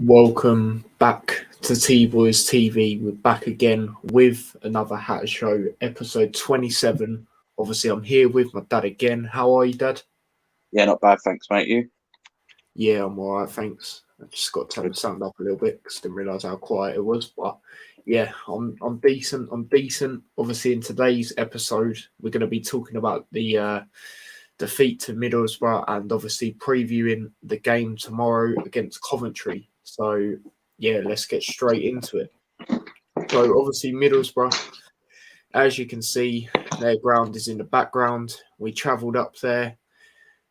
Welcome back to T-Boys TV. We're back again with another Hatter Show, episode 27. Obviously, I'm here with my dad again. How are you, Dad? Yeah, not bad, thanks, mate. You? Yeah, I'm all right, thanks. I just got to turn the sound up a little bit because I didn't realise how quiet it was. But yeah, I'm decent. Obviously, in today's episode, we're going to be talking about the defeat to Middlesbrough and obviously previewing the game tomorrow against Coventry. So yeah, let's get straight into it. So obviously Middlesbrough, as you can see, their ground is in the background. We travelled up there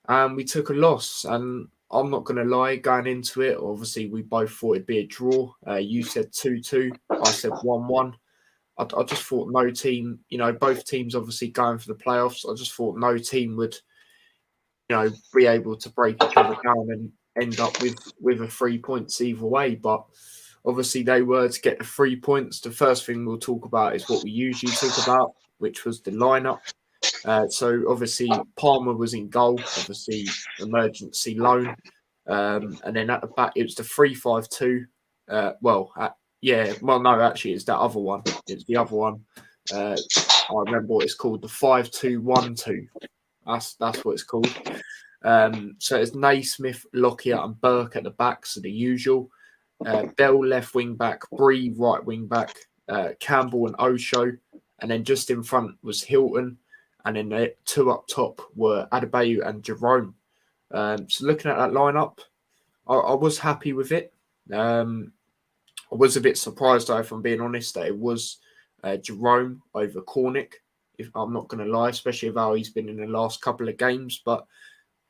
and we took a loss. And I'm not going to lie, going into it, obviously we both thought it'd be a draw. You said 2-2, I said 1-1. I just thought no team, both teams obviously going for the playoffs. I just thought no team would, be able to break each other down and end up with a 3 points either way. But obviously they were to get the 3 points. The first thing we'll talk about is what we usually talk about, which was the lineup. So obviously Palmer was in goal, obviously emergency loan. And then at the back, it was the 3-5-2. Actually, it's that other one. It's the other one. I remember what it's called, the 5-2-1-2. That's what it's called. So it's Naismith, Lockyer, and Burke at the back, so the usual. Bell left wing back, Bree right wing back, Campbell and Osho, and then just in front was Hilton, and then the two up top were Adebayo and Jerome. So looking at that lineup, I was happy with it. I was a bit surprised, though, if I'm being honest, that it was Jerome over Cornick. If I'm not going to lie, especially with how he's been in the last couple of games. But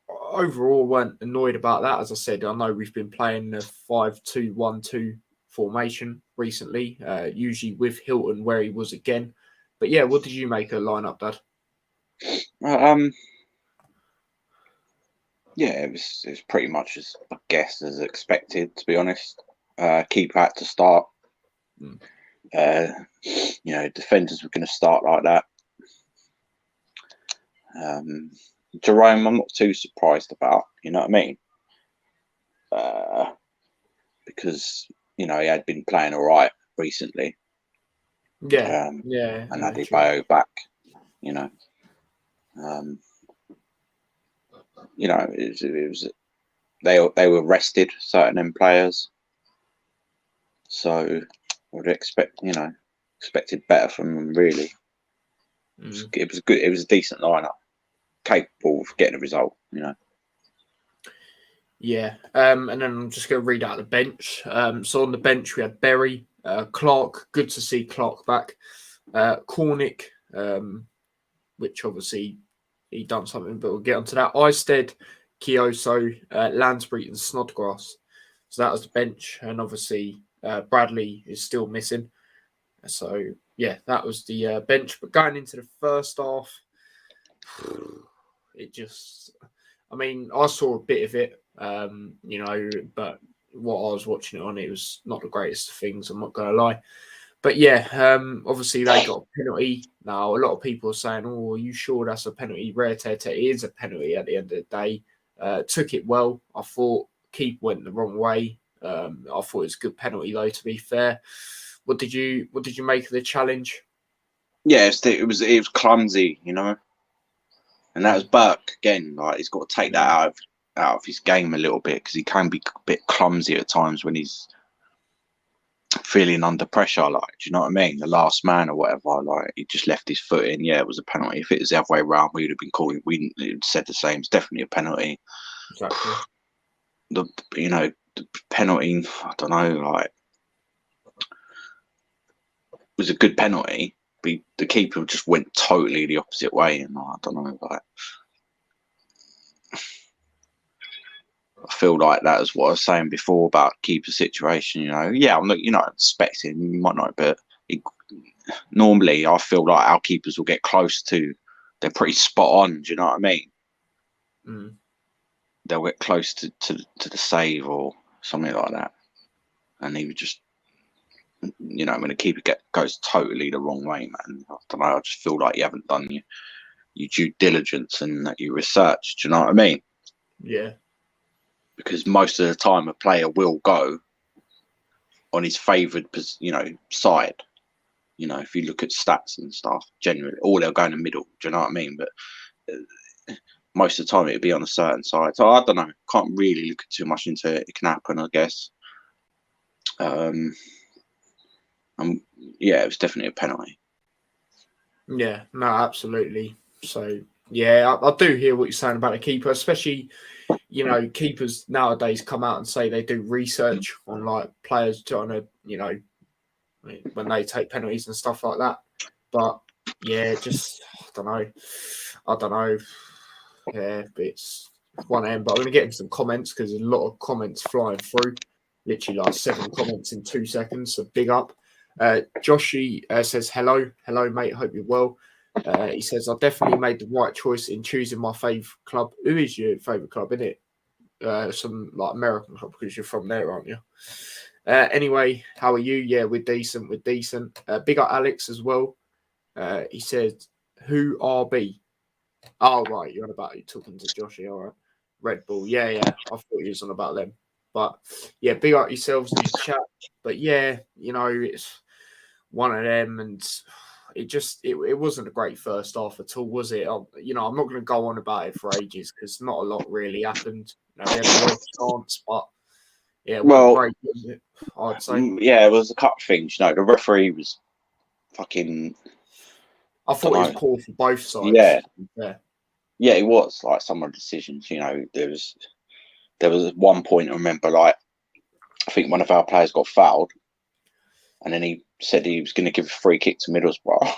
overall, weren't annoyed about that. As I said, I know we've been playing the 5-2-1-2 formation recently, usually with Hilton where he was again. But yeah, what did you make of the lineup, Dad? Yeah, it was pretty much as I guess as expected, to be honest. Keeper had to start. Defenders were going to start like that. Jerome, I'm not too surprised about, you know what I mean? Because, he had been playing all right recently. Yeah. And Adebayo back, it was they were rested, certain players. So I would expected better from them, really. It was good. It was a decent lineup, capable of getting a result, Yeah, and then I'm just going to read out the bench. So on the bench we had Berry, Clark. Good to see Clark back. Cornick, which obviously he done something, but we'll get onto that. Eisted, Kioso, Lansbury, and Snodgrass. So that was the bench, and obviously Bradley is still missing. So yeah, that was the bench. But going into the first half, I saw a bit of it, but what I was watching it on, it was not the greatest of things, I'm not going to lie. But yeah, obviously they got a penalty. Now, a lot of people are saying, oh, are you sure that's a penalty? It is a penalty at the end of the day. Took it well. I thought keeper went the wrong way. I thought it was a good penalty, though, to be fair. What did you make of the challenge? Yeah, it was clumsy, and that was Burke again. Like, he's got to take that out of his game a little bit, because he can be a bit clumsy at times when he's feeling under pressure. Like, do you know what I mean? The last man or whatever. Like, he just left his foot in. Yeah, it was a penalty. If it was the other way around, we would have been calling. We would have said the same. It's definitely a penalty. Exactly. The penalty. I don't know. Like, was a good penalty. But the keeper just went totally the opposite way, and I don't know. Like, I feel like that is what I was saying before about keeper situation. Yeah, I'm not, expecting, you might not, but normally I feel like our keepers will get close to. They're pretty spot on. Do you know what I mean? They'll get close to the save or something like that, and he would just, when the keeper goes totally the wrong way, man. I don't know. I just feel like you haven't done your due diligence and that you research. Do you know what I mean? Yeah. Because most of the time a player will go on his favoured, side. If you look at stats and stuff, generally, all they'll go in the middle. Do you know what I mean? But most of the time, it'll be on a certain side. So I don't know. Can't really look too much into it. It can happen, I guess. Yeah, it was definitely a penalty. Yeah, no, absolutely. So yeah, I do hear what you're saying about the keeper, especially. Keepers nowadays come out and say they do research on like players trying to, when they take penalties and stuff like that. But yeah, just I don't know. Yeah, but it's one end. But I'm going to get into some comments because there's a lot of comments flying through. Literally like 7 comments in 2 seconds. So big up. Joshy says hello, mate. Hope you're well. He says, I definitely made the right choice in choosing my favourite club. Who is your favourite club, isn't it? Some like American club because you're from there, aren't you? Anyway, how are you? Yeah, we're decent. Big up Alex as well. He said, who RB? Oh, right. You're talking to Joshy. All right. Red Bull. Yeah. I thought you was on about them. But yeah, big up yourselves in the chat. But yeah, it's one of them, and it wasn't a great first half at all, was it? I'm not going to go on about it for ages because not a lot really happened. We had a lot of chance, but yeah, it wasn't great, was it? I'd say. Yeah, it was a couple of things. The referee was fucking. I thought it was poor for both sides. Yeah, it was like some of the decisions. There was one point I remember, like I think one of our players got fouled, and then he said he was going to give a free kick to Middlesbrough.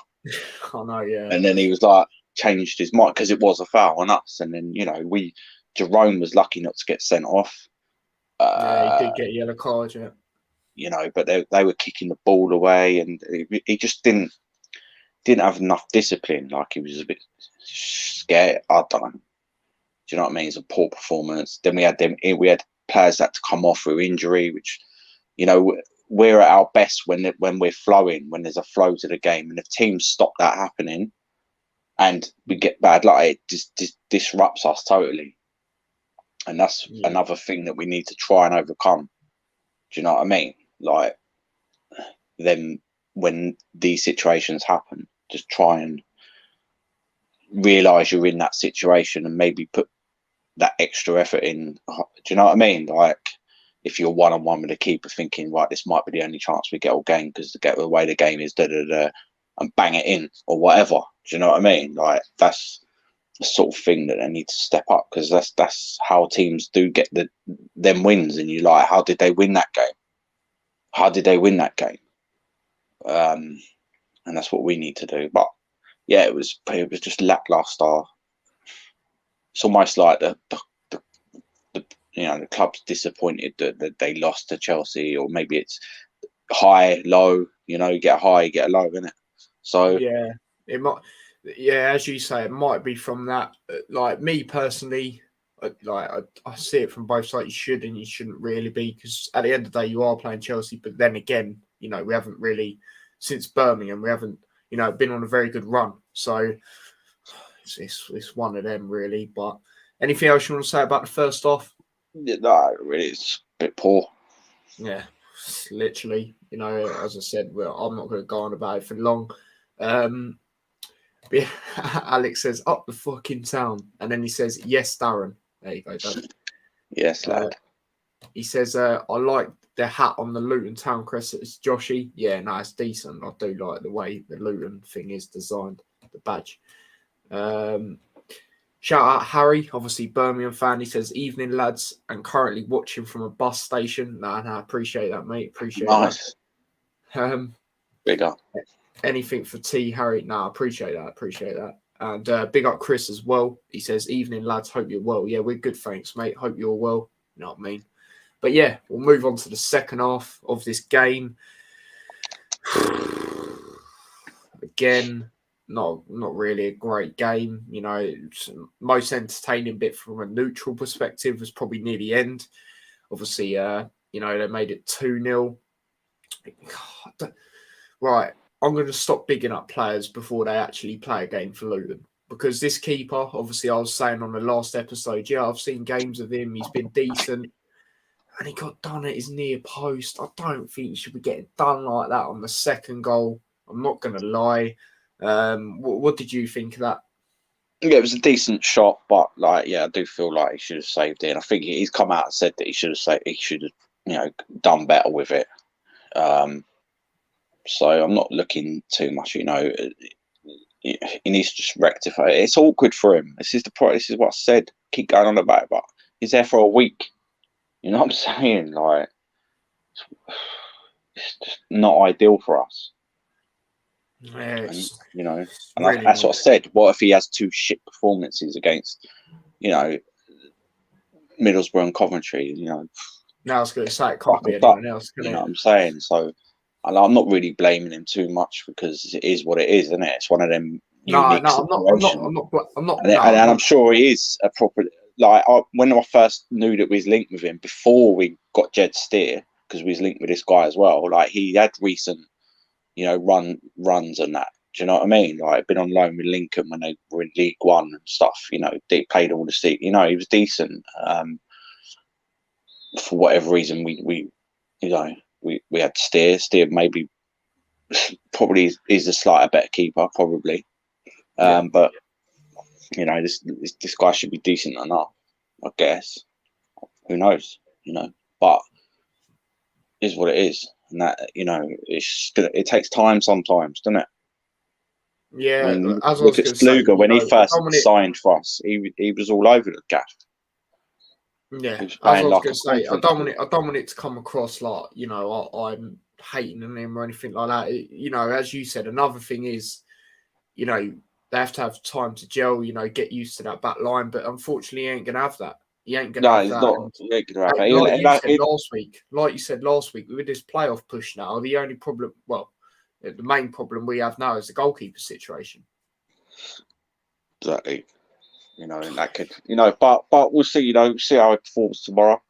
I know, yeah. And then he was like, changed his mind because it was a foul on us. And then Jerome was lucky not to get sent off. Yeah, he did get a yellow card, yeah. But they were kicking the ball away, and he just didn't have enough discipline. Like he was a bit scared. I don't know. Do you know what I mean? It's a poor performance. Then we had players that had to come off through injury, which we're at our best when we're flowing, when there's a flow to the game, and if teams stop that happening, and we get bad luck, it just disrupts us totally. And that's another thing that we need to try and overcome. Do you know what I mean? Like, then when these situations happen, just try and realise you're in that situation and maybe put that extra effort in. Do you know what I mean? Like, if you're one-on-one with the keeper thinking, right, this might be the only chance we get all game because the way the game is, and bang it in or whatever. Do you know what I mean? Like, that's the sort of thing that they need to step up, because that's how teams do get them wins. And you're like, how did they win that game? And that's what we need to do. But yeah, it was just lackluster. It's almost like the club's disappointed that they lost to Chelsea, or maybe it's high, low. You get a high, you get a low, innit? So yeah, it might. Yeah, as you say, it might be from that. Like me personally, I see it from both sides. You should and you shouldn't really be, because at the end of the day, you are playing Chelsea. But then again, we haven't really, since Birmingham, we haven't, been on a very good run. So it's one of them really. But anything else you want to say about the first half? No, really, it's a bit poor. Yeah, literally. As I said, I'm not going to go on about it for long. Alex says, up the fucking town. And then he says, yes, Darren. There you go, Darren. Yes, lad. He says, I like the hat on the Luton Town crest. It's Joshy. Yeah, no, it's decent. I do like the way the Luton thing is designed, the badge. Shout out Harry, obviously Birmingham fan. He says, evening, lads, and currently watching from a bus station. No, appreciate that, mate. Appreciate that. Big up. Anything for T, Harry? No, appreciate that. And big up Chris as well. He says, evening, lads. Hope you're well. Yeah, we're good, thanks, mate. Hope you're well. You know what I mean? But yeah, we'll move on to the second half of this game. Again, not really a great game. Most entertaining bit from a neutral perspective was probably near the end. Obviously, they made it 2-0. Right. I'm going to stop bigging up players before they actually play a game for Luton. Because this keeper, obviously, I was saying on the last episode, I've seen games of him. He's been decent. and he got done at his near post. I don't think he should be getting done like that on the second goal. I'm not going to lie. What did you think of that? Yeah, it was a decent shot, but I do feel like he should have saved it. And I think he's come out and said that he should have done better with it. So I'm not looking too much. He needs to just rectify it. It's awkward for him. This is what I said. Keep going on about it, but he's there for a week. You know what I'm saying? Like, it's just not ideal for us. Yeah, that's what I said. What if he has 2 shit performances against, Middlesbrough and Coventry? Now I was going to say it can't be anyone else, can it? You know what I'm saying? So, and I'm not really blaming him too much because it is what it is, isn't it? It's one of them unique situations. I'm not. And I'm sure he is a proper. Like when I first knew that we was linked with him before we got Jed Steer, because we was linked with this guy as well. Like he had recent, runs and that. Do you know what I mean? Like been on loan with Lincoln when they were in League One and stuff. They played all the seat. He was decent. For whatever reason, we had Steer. Steer maybe probably is a slightly better keeper, probably. But this guy should be decent enough, I guess. Who knows? But it is what it is, and that it takes time sometimes, doesn't it? Yeah, I mean, as look at Sluga when he first signed for us. He was all over the gaff. Yeah, as I was going to say, I don't want it to come across like I'm hating him or anything like that. As you said, another thing is, they have to have time to gel. Get used to that back line. But unfortunately, he ain't going to have that. He ain't going to have that. He ain't going to have that. Like you said last week, with this playoff push now, the only problem, the main problem we have now is the goalkeeper situation. Exactly. And that could, but we'll see, see how it performs tomorrow.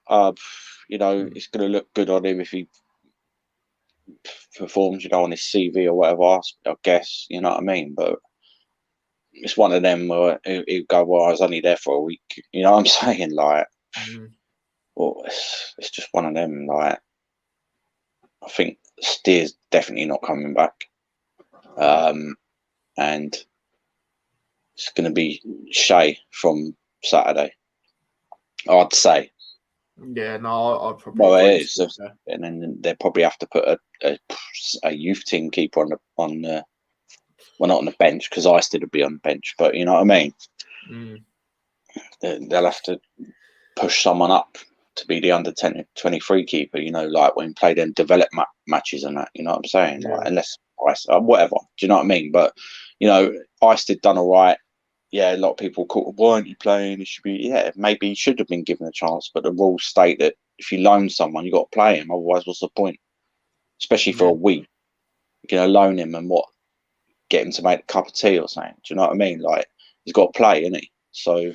It's going to look good on him if he performs, on his CV or whatever, I guess, you know what I mean? But it's one of them where he'll go, well, I was only there for a week. You know what I'm saying? Like, well, it's just one of them. Like, I think Steer's definitely not coming back. And it's going to be Shea from Saturday, I'd say. Yeah, no, I'd probably. Well, it is, and then they probably have to put a youth team keeper on the not on the bench because I still would be on the bench, but you know what I mean. They'll have to push someone up to be the under 23 keeper. Like when played in develop matches and that. You know what I'm saying? Yeah. Like, unless whatever. Do you know what I mean? But Ice did done all right. Yeah, a lot of people call, why aren't you playing? It should be, maybe he should have been given a chance, but the rules state that if you loan someone, you got to play him. Otherwise, what's the point? Especially for a week. You're going to loan him and get him to make a cup of tea or something. Do you know what I mean? Like, he's got to play, isn't he? So,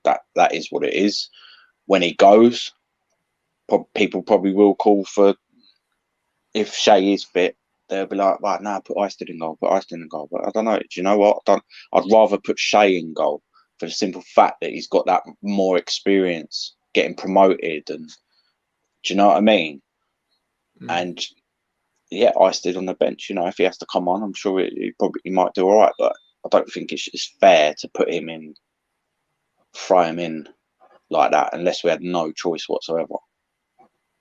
that is what it is. When he goes, people probably will call for, if Shea is fit, they'll be like, right, now put Ice in goal, But I don't know. Do you know what? I'd rather put Shea in goal for the simple fact that he's got that more experience getting promoted. And do you know what I mean? And Ice did on the bench. If he has to come on, I'm sure he might do all right. But I don't think it's fair to put him in, throw him in like that unless we had no choice whatsoever.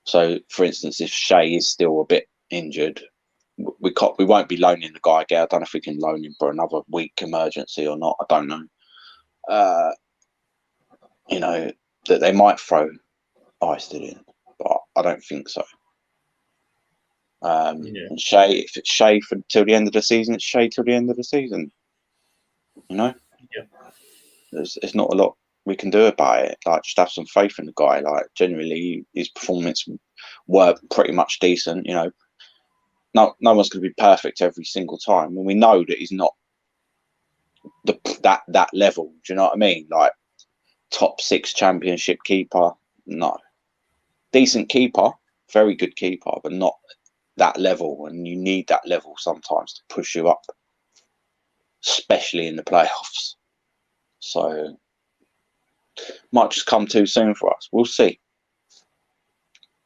So, for instance, if Shea is still a bit injured, we won't be loaning the guy again. I don't know if we can loan him for another week emergency or not. I don't know. That they might throw Ice in, but I don't think so. And Shea, if it's Shea till the end of the season, it's Shea till the end of the season. There's not a lot we can do about it. Like, just have some faith in the guy. Like, generally, his performance were pretty much decent. No one's going to be perfect every single time, and we know that he's not that level. Do you know what I mean? Like, top 6 championship keeper, no. Decent keeper, very good keeper, but not that level. And you need that level sometimes to push you up, especially in the playoffs. So, might just come too soon for us. We'll see.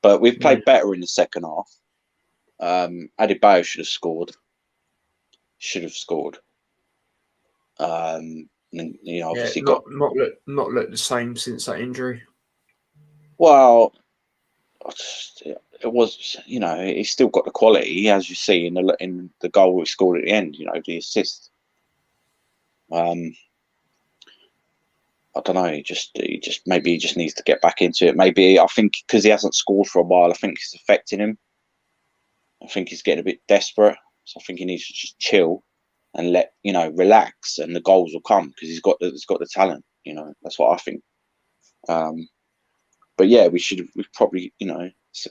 But we've played better in the second half. Adebayo should have scored. And, obviously not looked the same since that injury. Well, it was, he's still got the quality, as you see in the goal we scored at the end. The assist. I don't know. He just maybe he just needs to get back into it. Maybe I think because he hasn't scored for a while, I think it's affecting him. I think he's getting a bit desperate, so I think he needs to just chill and relax, and the goals will come because he's got the talent. That's what I think. But yeah, we probably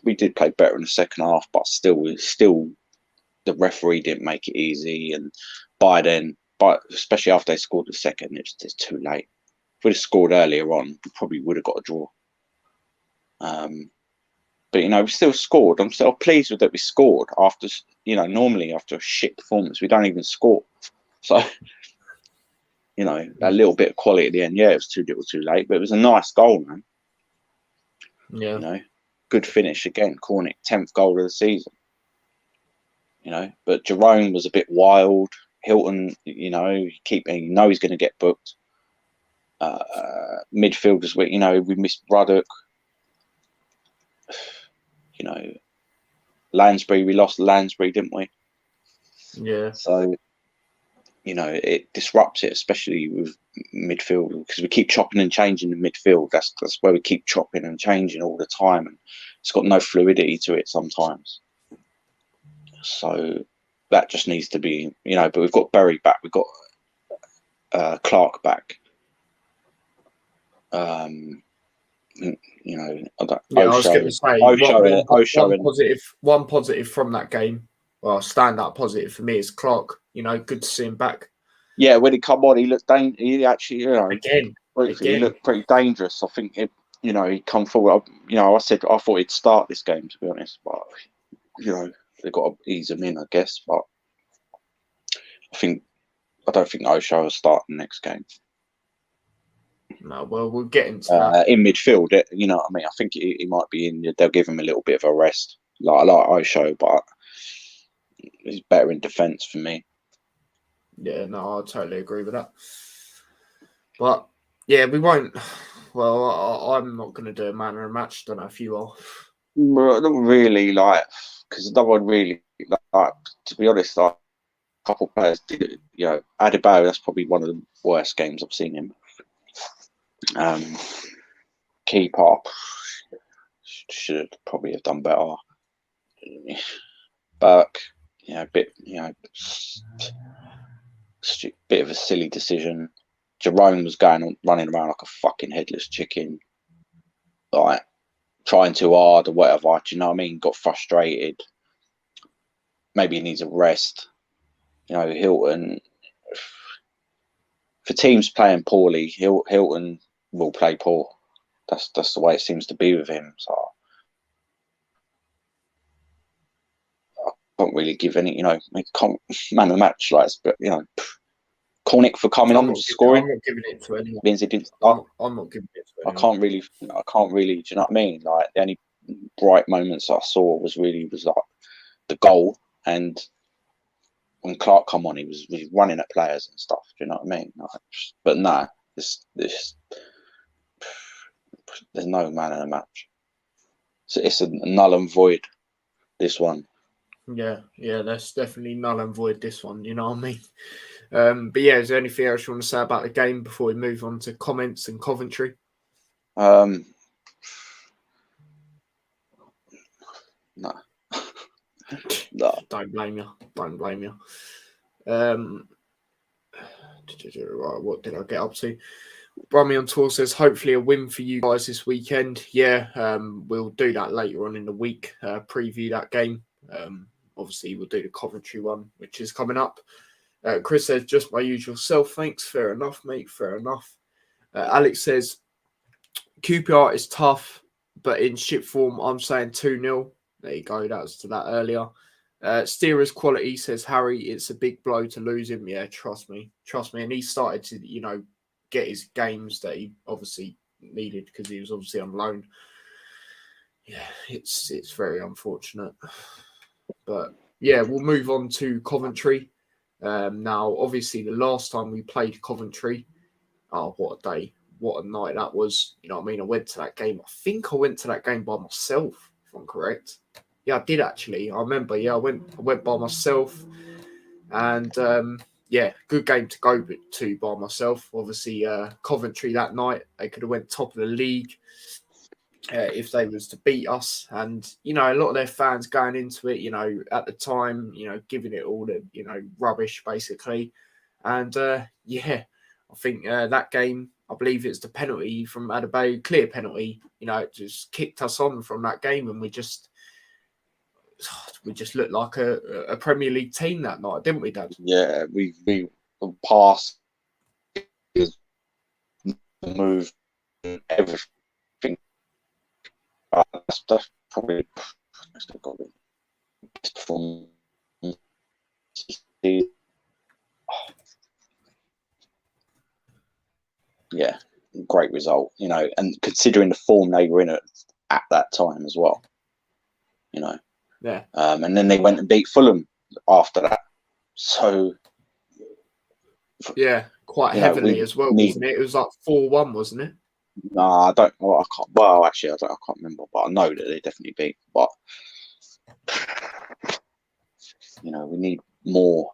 we did play better in the second half, but still the referee didn't make it easy, and by then, especially after they scored the second, it's too late. If we'd have scored earlier on, we probably would have got a draw. But we still scored. I'm still pleased with that we scored after normally after a shit performance we don't even score. So that little bit of quality at the end. Yeah, it was too little, too late, but it was a nice goal, man. Yeah, good finish again. Cornick, 10th goal of the season. But Jerome was a bit wild. Hilton, he's going to get booked. Midfielders, we missed Ruddock. Lansbury, we lost Lansbury, didn't we? Yeah. So, it disrupts it, especially with midfield, because we keep chopping and changing the midfield. That's where we keep chopping and changing all the time, and it's got no fluidity to it sometimes. So that just needs to be, but we've got Berry back, we've got Clark back. I was going to say one positive from that game. Well, stand-up positive for me is Clark. Good to see him back. Yeah, when he come on, he looked he actually, again, he looked pretty dangerous. I think he come forward. I said I thought he'd start this game, to be honest, but they've got to ease him in, I guess. But I don't think Osho will start the next game. No, well, we'll get into that. In midfield, I think he might be in. They'll give him a little bit of a rest, like Osho, but he's better in defence for me. Yeah, no, I totally agree with that. But yeah, we won't. Well, I'm not going to do a man of a match. Don't know if you are. Not really, because no one really to be honest. A couple of players did it. Adebayo, that's probably one of the worst games I've seen him. Keep up. Should probably have done better. Burke, a bit, bit of a silly decision. Jerome was running around like a fucking headless chicken, trying too hard or whatever. Do you know what I mean? Got frustrated. Maybe he needs a rest. Hilton. For teams playing poorly, Hilton will play poor. That's the way it seems to be with him. So I can't really give any, man of the match, but Cornick for coming on and scoring. I'm not giving it to anyone. Means he didn't start. I'm not giving it to anyone. I can't really. Do you know what I mean? The only bright moments I saw was like the goal, and when Clark come on, he was running at players and stuff. Do you know what I mean? But no, this there's no man in a match. So it's a null and void. This one. Yeah, that's definitely null and void. This one, you know what I mean. But yeah, is there anything else you want to say about the game before we move on to comments and Coventry? No. No. Don't blame you. What did I get up to? Brummy on tour says, hopefully a win for you guys this weekend. Yeah, we'll do that later on in the week, preview that game. Obviously, we'll do the Coventry one, which is coming up. Chris says, just my usual self. Thanks. Fair enough, mate. Fair enough. Alex says, QPR is tough, but in shit form, I'm saying 2-0. There you go. That was to that earlier. Steerer's quality says, Harry, it's a big blow to lose him. Yeah, trust me. And he started to, get his games that he obviously needed because he was obviously on loan. yeah, it's very unfortunate. But yeah, we'll move on to Coventry. Now, obviously, the last time we played Coventry, oh, what a day, what a night that was. You know what I mean? I went to that game. I think I went to that game by myself, if I'm correct. Yeah, I did actually. I remember. Yeah, I went by myself, and yeah, good game to go to by myself. Obviously, Coventry that night, they could have went top of the league if they was to beat us. And, you know, a lot of their fans going into it, you know, at the time, you know, giving it all the, you know, rubbish, basically. And, yeah, I think that game, I believe it's the penalty from Adebayo, clear penalty, you know, it just kicked us on from that game. And we just looked like a Premier League team that night, didn't we, Dad? Yeah, we passed, moved, everything. That's probably got the best form. Yeah, great result, you know, and considering the form they were in at that time as well, you know. Yeah. And then they went and beat Fulham after that. So yeah, quite heavily as well, wasn't it? It was like 4-1, wasn't it? No, I don't. Well, I can't. Well, actually, I can't remember, but I know that they definitely beat. But you know, we need more.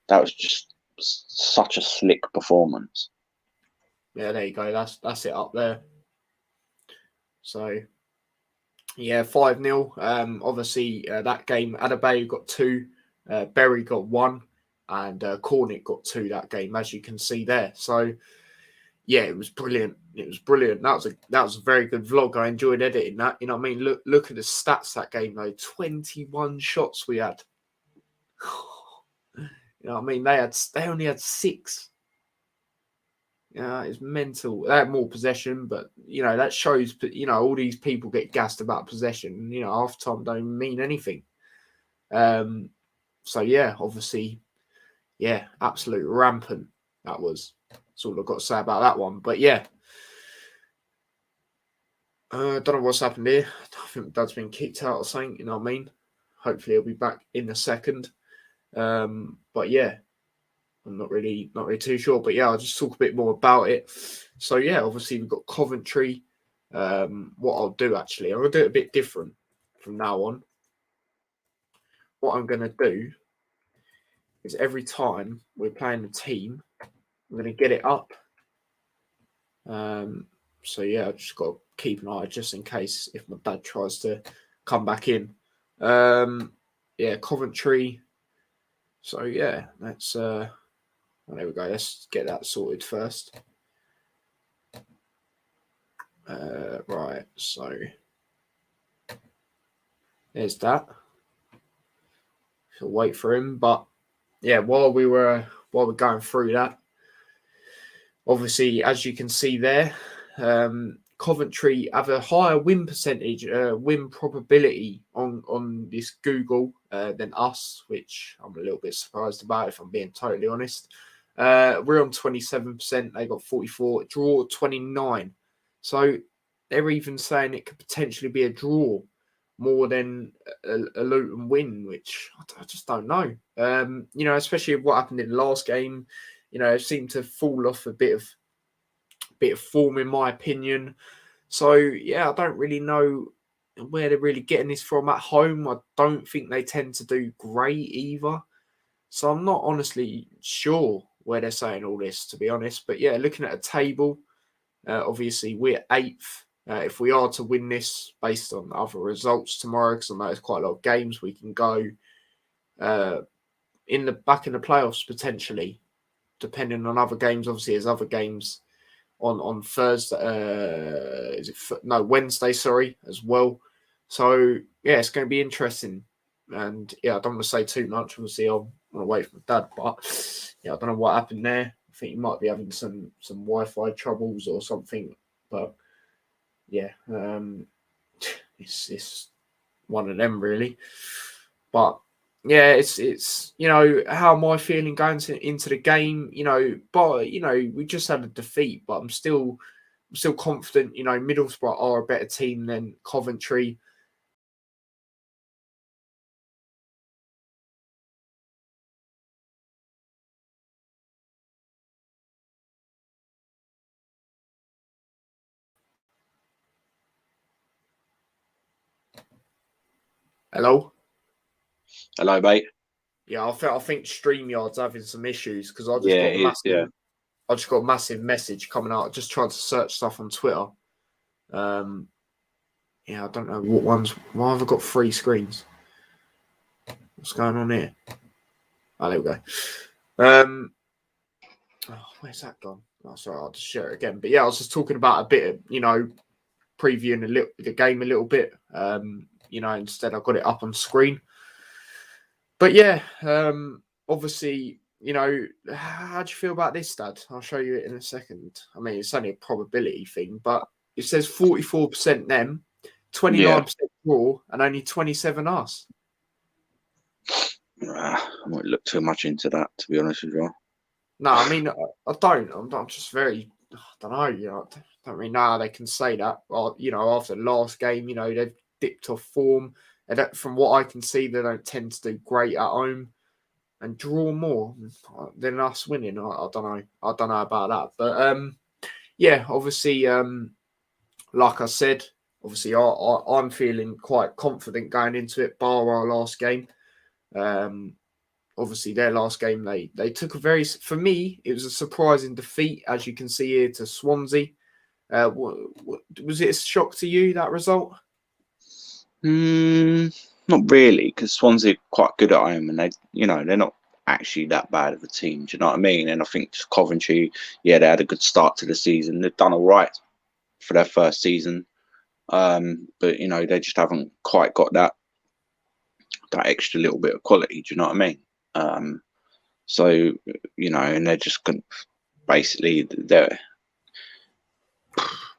That was just such a slick performance. Yeah, there you go. That's it up there. So, yeah, 5-0. Obviously, that game, Adebayo got 2, Berry got 1, and Cornick got 2 that game, as you can see there. So, yeah, it was brilliant. It was brilliant. That was a very good vlog. I enjoyed editing that. You know what I mean? Look at the stats that game though. 21 shots we had. You know what I mean? They only had 6. Yeah, it's mental. They had more possession, but you know that shows. You know, all these people get gassed about possession. You know, half time don't mean anything. So yeah, obviously, yeah, absolute rampant. That's all I've got to say about that one. But yeah, I don't know what's happened here. I think Dad's been kicked out or something. You know what I mean? Hopefully, he'll be back in a second. But yeah, I'm not really too sure. But yeah, I'll just talk a bit more about it. So yeah, obviously we've got Coventry. What I'll do actually, I'm gonna do it a bit different from now on. What I'm gonna do is every time we're playing a team, I'm gonna get it up. So yeah, I've just got to keep an eye just in case if my dad tries to come back in. Yeah, Coventry. So yeah, let's there we go. Let's get that sorted first. Right, so there's that. So wait for him, but yeah, while we're going through that, obviously as you can see there, Coventry have a higher win percentage, win probability on this Google than us, which I'm a little bit surprised about if I'm being totally honest. We're on 27%, they got 44, draw 29. So they're even saying it could potentially be a draw more than a Luton win, which I just don't know. You know, especially what happened in the last game, you know, it seemed to fall off a bit of form in my opinion. So yeah, I don't really know where they're really getting this from at home. I don't think they tend to do great either. So I'm not honestly sure where they're saying all this, to be honest. But yeah, looking at a table, obviously we're 8th. If we are to win this based on other results tomorrow, because I know there's quite a lot of games, we can go in the playoffs potentially, depending on other games. Obviously, there's other games on Thursday. Wednesday? Sorry, as well. So yeah, it's going to be interesting. And yeah, I don't want to say too much. Obviously, I want to wait for my dad, but yeah, I don't know what happened there. I think he might be having some Wi-Fi troubles or something. But yeah, it's one of them really. But yeah, it's you know, how am I feeling going into the game? You know, but you know, we just had a defeat, but I'm still still confident. You know, Middlesbrough are a better team than Coventry. Hello? Hello, mate. Yeah, I think StreamYard's having some issues because I just Yeah, got it is, yeah. I just got a massive message coming out. I just tried to search stuff on Twitter. Yeah, I don't know what ones. Why have I got 3 screens? What's going on here? Oh, there we go. Where's that gone? Oh, sorry, I'll just share it again. But yeah, I was just talking about a bit of, you know, previewing the game a little bit. You know, instead I got it up on screen. But yeah, obviously, you know, how do you feel about this, Dad? I'll show you it in a second. I mean, it's only a probability thing, but it says 44% them, 29% raw, and only 27 us. I won't look too much into that, to be honest with you. No, I mean, I don't. I'm just very, I don't know. You know, I don't really know how they can say that. Well, you know, after the last game, you know, they've dipped off form. And from what I can see, they don't tend to do great at home and draw more than us winning. I don't know. I don't know about that. But yeah, obviously, like I said, obviously, I'm feeling quite confident going into it, bar our last game. Obviously, their last game, they took for me, it was a surprising defeat, as you can see here, to Swansea. Was it a shock to you, that result? Not really, because Swansea are quite good at home, and they're not actually that bad of a team. Do you know what I mean? And I think Coventry, yeah, they had a good start to the season. They've done all right for their first season, but you know, they just haven't quite got that extra little bit of quality. Do you know what I mean? So you know, and they're just basically they're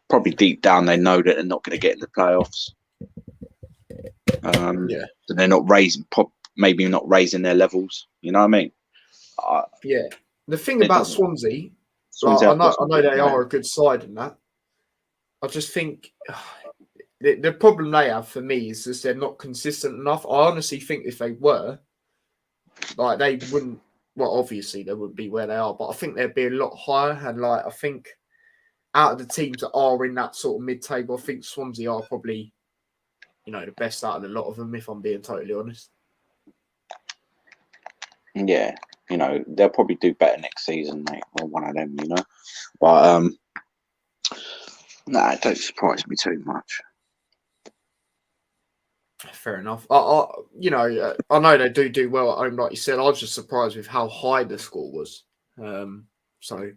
probably deep down they know that they're not going to get in the playoffs. Yeah. So they're not maybe not raising their levels. You know what I mean? Yeah. The thing about Swansea, Swansea I know they are a good side in that. I just think the problem they have for me is just they're not consistent enough. I honestly think if they were, like, they wouldn't. Well, obviously they wouldn't be where they are, but I think they'd be a lot higher. And like, I think out of the teams that are in that sort of mid-table, I think Swansea are probably, you know, the best out of a lot of them, if I'm being totally honest. Yeah, you know, they'll probably do better next season, mate, or one of them, you know. But it don't surprise me too much. Fair enough. You know, I know they do well at home, like you said. I was just surprised with how high the score was. So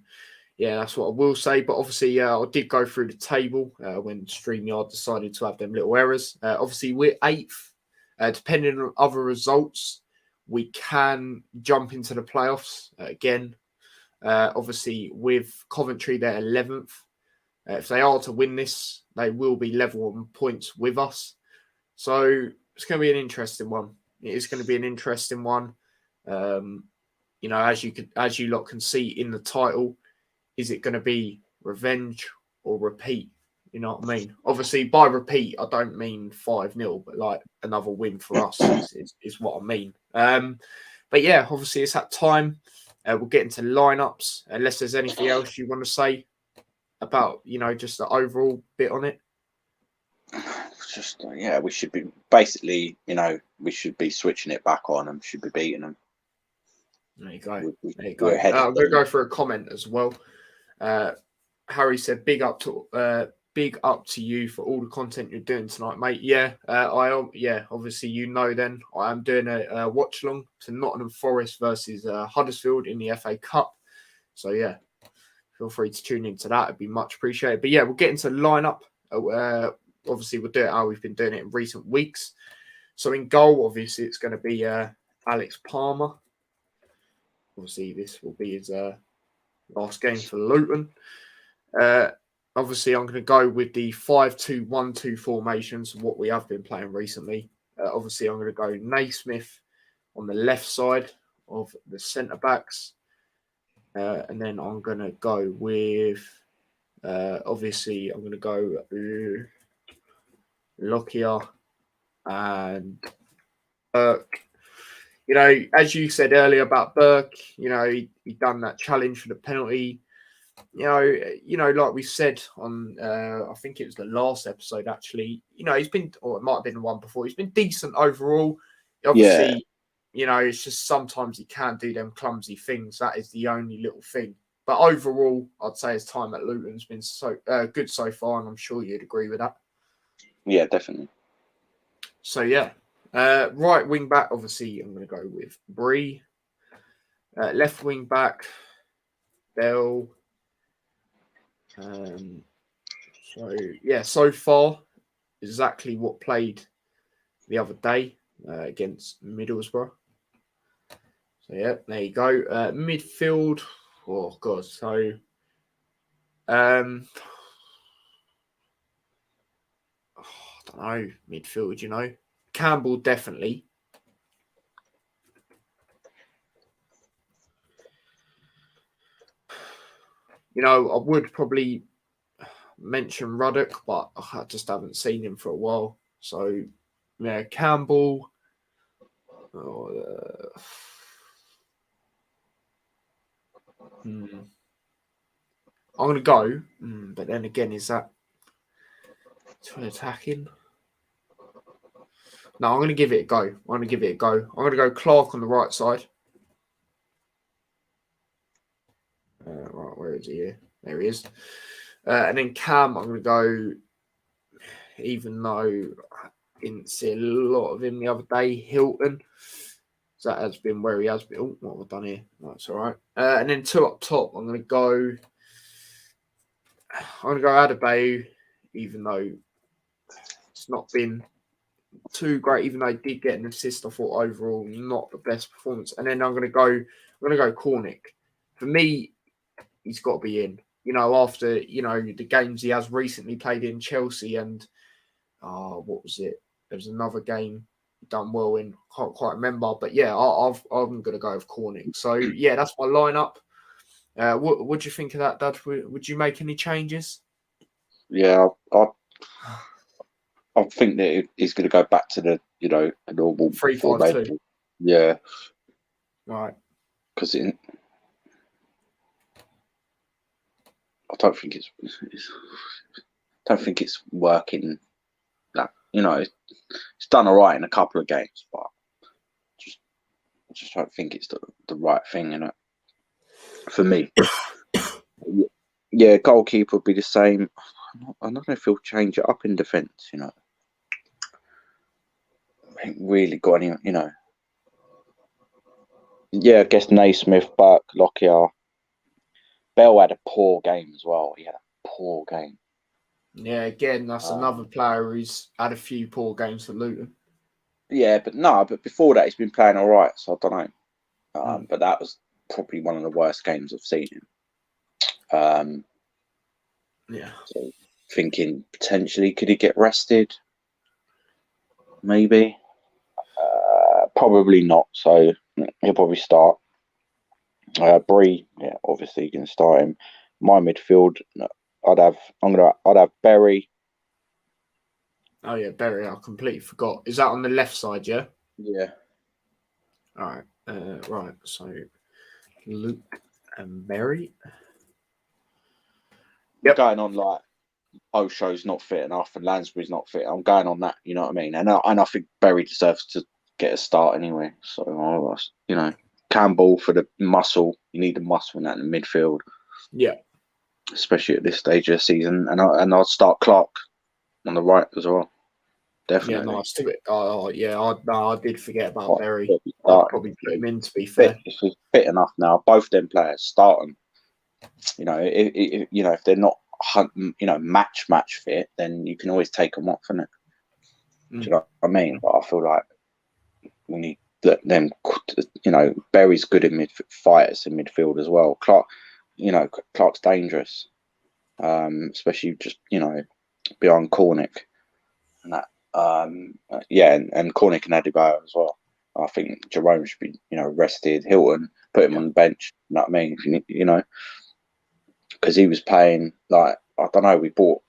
yeah, that's what I will say. But obviously, I did go through the table when StreamYard decided to have them little errors. Obviously, we're 8th. Depending on other results, we can jump into the playoffs again. Obviously, with Coventry, they're 11th. If they are to win this, they will be level on points with us. So it's going to be an interesting one. It is going to be an interesting one. You know, as you lot can see in the title, is it going to be revenge or repeat? You know what I mean? Obviously, by repeat, I don't mean 5-0, but like another win for us is what I mean. But yeah, obviously it's that time. We'll get into lineups, unless there's anything else you want to say about, you know, just the overall bit on it. Just yeah, we should be basically, you know, we should be switching it back on and should be beating them. There you go. There you go. I'm going to go for a comment as well. Harry said, "Big up to you for all the content you're doing tonight, mate." Yeah, obviously, you know, then I am doing a watch along to Nottingham Forest versus Huddersfield in the FA Cup. So yeah, feel free to tune into that. It'd be much appreciated. But yeah, we'll get into the lineup. Obviously, we'll do it how we've been doing it in recent weeks. So in goal, obviously, it's going to be Alex Palmer. Obviously, this will be his last game for Luton. Obviously, I'm going to go with the 5-2-1-2 formations, what we have been playing recently. Obviously, I'm going to go Naismith on the left side of the centre-backs. And then I'm going to go with Obviously, I'm going to go Lockyer and Burke. You know, as you said earlier about Burke, you know, he done that challenge for the penalty. You know, like we said on, I think it was the last episode, actually, you know, he's been, or it might have been the one before, he's been decent overall. Obviously, you know, it's just sometimes he can do them clumsy things. That is the only little thing. But overall, I'd say his time at Luton's been so good so far, and I'm sure you'd agree with that. Yeah, definitely. So, yeah. Right wing back, obviously, I'm going to go with Bree. Left wing back, Bell. So, yeah, so far, exactly what played the other day against Middlesbrough. So, yeah, there you go. Midfield. Oh, God. So, I don't know. Midfield, you know. Campbell, definitely. You know, I would probably mention Ruddock, but I just haven't seen him for a while. So, yeah, Campbell. I'm going to go, but then again, is that too attacking? No, I'm going to give it a go. I'm going to go Clark on the right side. Right, where is he here? There he is. And then Cam, I'm going to go, even though I didn't see a lot of him the other day, Hilton. So that has been where he has been. Oh, what have I done here? That's all right. And then two up top, I'm going to go Adebayo, even though it's not been too great, even though he did get an assist. I thought overall not the best performance. And then I'm going to go Cornick. For me, he's got to be in. You know, after, you know, the games he has recently played in Chelsea and what was it? There was another game he done well in. Can't quite remember, but yeah, I'm going to go with Cornick. So yeah, that's my lineup. What do you think of that, Dad? Would you make any changes? Yeah, I think that he's going to go back to the, you know, a normal 3-5-2. Yeah, Right. Because I don't think it's working. That, you know, it's done all right in a couple of games, but I just don't think it's the right thing, you know, for me. Yeah, goalkeeper would be the same. I'm not going to feel change it up in defence, you know. I ain't really got any, you know. Yeah, I guess Naismith, Burke, Lockyer. Bell had a poor game as well. He had a poor game. Yeah, again, that's another player who's had a few poor games for Luton. Yeah, but before that, he's been playing all right, so I don't know. But that was probably one of the worst games I've seen him. Yeah. So thinking potentially, could he get rested? Maybe. Probably not. So he'll probably start. Bree, yeah, obviously going to start him. My midfield, I'd have Berry. Oh yeah, Berry. I completely forgot. Is that on the left side? Yeah. Yeah. All right. Right. So Luke and Berry. Yep. Going on like Osho's not fit enough and Lansbury's not fit. I'm going on that. You know what I mean? And I think Berry deserves to get a start anyway. So you know, Campbell for the muscle. You need the muscle in that in the midfield. Yeah. Especially at this stage of the season, and I'll start Clark on the right as well. Definitely. Yeah, nice. I did forget about Berry. I'd probably put him in, to be fair. If he's fit enough now, both them players start them. You know, if they're not, match fit, then you can always take them off, innit? Do you know what I mean? But I feel like we need them. You know, Berry's good in fighters in midfield as well. Clark's dangerous, especially just beyond Cornick and that. And Cornick and Adebayo as well. I think Jerome should be, rested. Hilton, put him on the bench. You know what I mean? If you know, because he was playing like I don't know. We bought.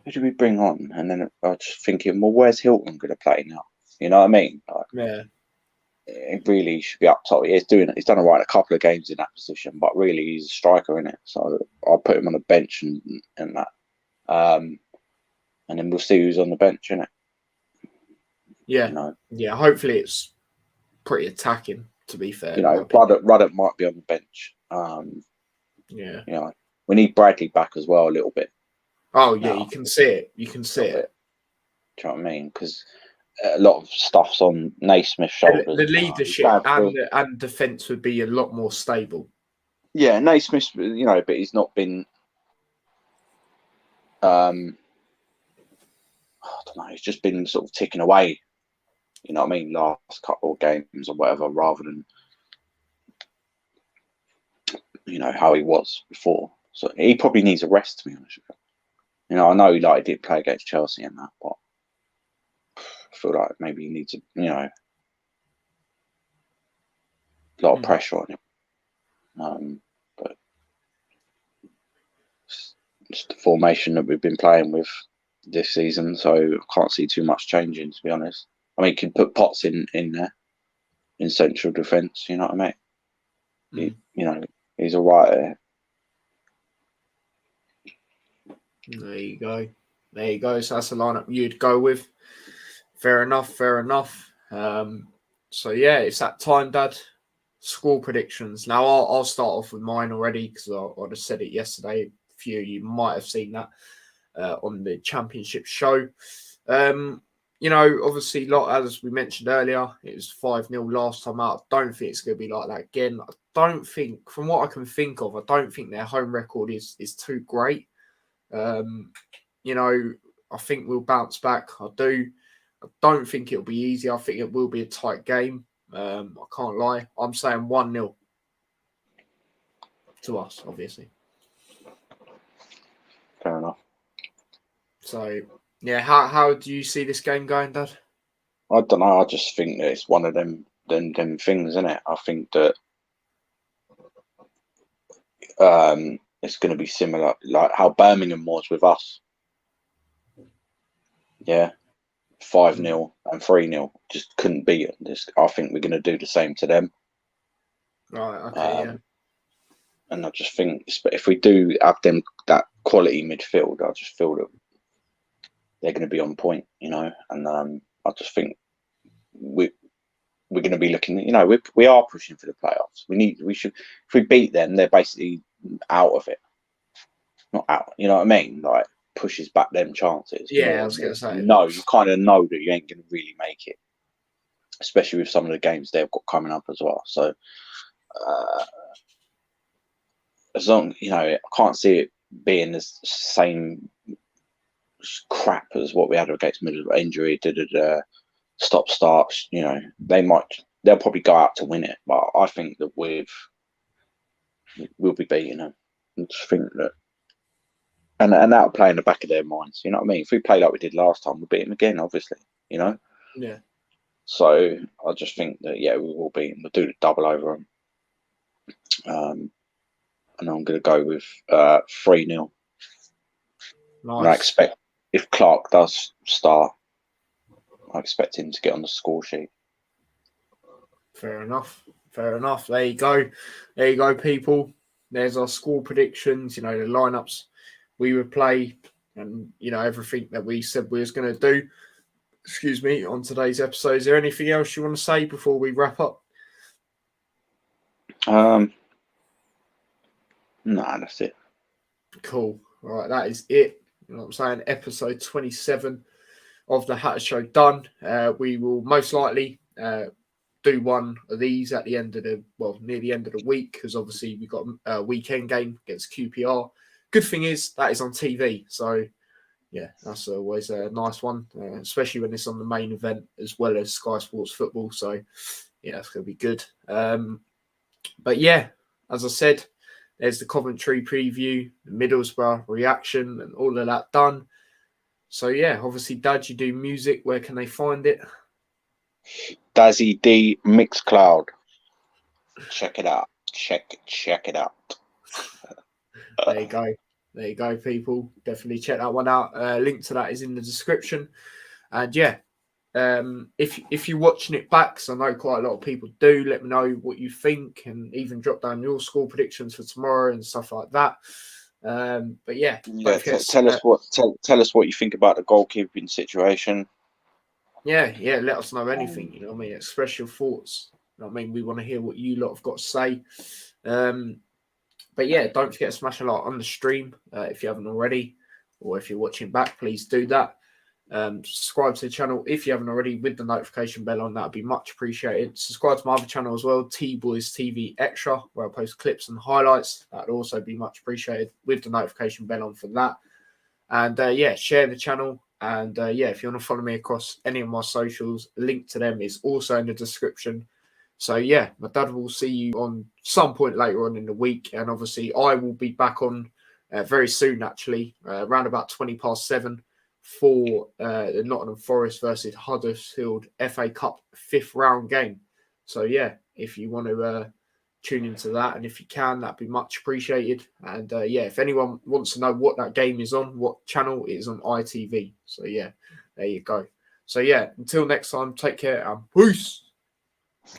Who did we bring on? And then I was just thinking, well, where's Hilton going to play now? You know what I mean? Like, Yeah. it really should be up top. He's done all right a couple of games in that position, but really he's a striker in it. So I'll put him on the bench and that. And then we'll see who's on the bench, innit? Yeah. You know? Yeah. Hopefully it's pretty attacking, to be fair. You know, Ruddock might be on the bench. Yeah. You know, we need Bradley back as well a little bit. Oh, yeah, you can see it. You can see it. Do you know what I mean? Because a lot of stuff's on Naismith's shoulders. The leadership and defence would be a lot more stable. Yeah, Naismith, you know, but he's not been. I don't know. He's just been sort of ticking away. You know what I mean? Last couple of games or whatever, rather than, you know, how he was before. So he probably needs a rest, to be honest with you. You know, I know he did play against Chelsea and that, but I feel like maybe he needs you know, a lot of pressure on him. But it's the formation that we've been playing with this season, so I can't see too much changing, to be honest. I mean, you can put Potts in there in central defence. You know what I mean? You know, he's all right there. There you go. There you go. So that's the lineup you'd go with. Fair enough. Fair enough. So yeah, it's that time, Dad. Score predictions. Now I'll start off with mine already because I just said it yesterday. A few of you might have seen that on the Championship show. You know, obviously, as we mentioned earlier, it was 5-0 last time out. I don't think it's going to be like that again. I don't think, from what I can think of, I don't think their home record is too great. You know, I think we'll bounce back. I don't think it'll be easy. I think it will be a tight game. I can't lie. I'm saying 1-0 to us, obviously. Fair enough. So, yeah, how do you see this game going, Dad? I don't know. I just think that it's one of them things, isn't it? I think that it's going to be similar, like how Birmingham was with us. Yeah, 5-0 and 3-0, just couldn't beat it. I think we're going to do the same to them. Right. Okay. Yeah. And I just think if we do have them that quality midfield, I just feel that they're going to be on point, you know. And I just think we're going to be looking. You know, we are pushing for the playoffs. We should. If we beat them, they're basically out of it. Not out. You know what I mean? Like pushes back them chances. Yeah, I was going to say. No, you kind of know that you ain't going to really make it, especially with some of the games they've got coming up as well. So. As long, you know, I can't see it being the same crap as what we had against Middlesbrough. Injury, stop starts. You know, they'll probably go out to win it, but I think that we'll be beating them. I just think that, and that'll play in the back of their minds. You know what I mean? If we play like we did last time, we'll beat them again. Obviously, you know. Yeah. So I just think that we will beat them. We'll do the double over them. And I'm going to go with 3-0. Nice. And I expect if Clark does start, I expect him to get on the score sheet. Fair enough. Fair enough. There you go. There you go, people. There's our score predictions. You know, the lineups we would play, and you know everything that we said we was going to do. Excuse me. On today's episode, is there anything else you want to say before we wrap up? No, that's it. Cool. All right, that is it. You know what I'm saying? Episode 27 of the Hatter Show done. We will most likely do one of these at the end of near the end of the week, because obviously we've got a weekend game against QPR. Good thing is that is on TV. So, yeah, that's always a nice one, especially when it's on the main event as well as Sky Sports Football. So, yeah, it's going to be good. But, yeah, as I said, there's the Coventry preview, the Middlesbrough reaction, and all of that done. So, yeah, obviously, Dad, you do music. Where can they find it? Dazzy D Mixcloud. Check it out. Check it out. There you go. There you go, people. Definitely check that one out. Link to that is in the description. And yeah, if you're watching it back, because I know quite a lot of people do, let me know what you think, and even drop down your score predictions for tomorrow and stuff like that. But yeah, tell us what you think about the goalkeeping situation. Yeah, let us know anything. You know what I mean? Express your thoughts. You know what I mean? We want to hear what you lot have got to say. But yeah, don't forget to smash a like on the stream if you haven't already, or if you're watching back, please do that. Subscribe to the channel if you haven't already with the notification bell on. That'd be much appreciated. Subscribe to my other channel as well, T-Boys TV Extra, where I post clips and highlights. That'd also be much appreciated with the notification bell on for that. And yeah, share the channel. And yeah, if you want to follow me across any of my socials, link to them is also in the description. So yeah, my dad will see you on some point later on in the week, and obviously I will be back on very soon, actually, around about 7:20 for the Nottingham Forest versus Huddersfield FA Cup 5th round game. So yeah, if you want to tune into that, and if you can, that'd be much appreciated. And yeah, if anyone wants to know what that game is on, what channel, it is on ITV. So yeah, there you go. So yeah, until next time, take care and peace.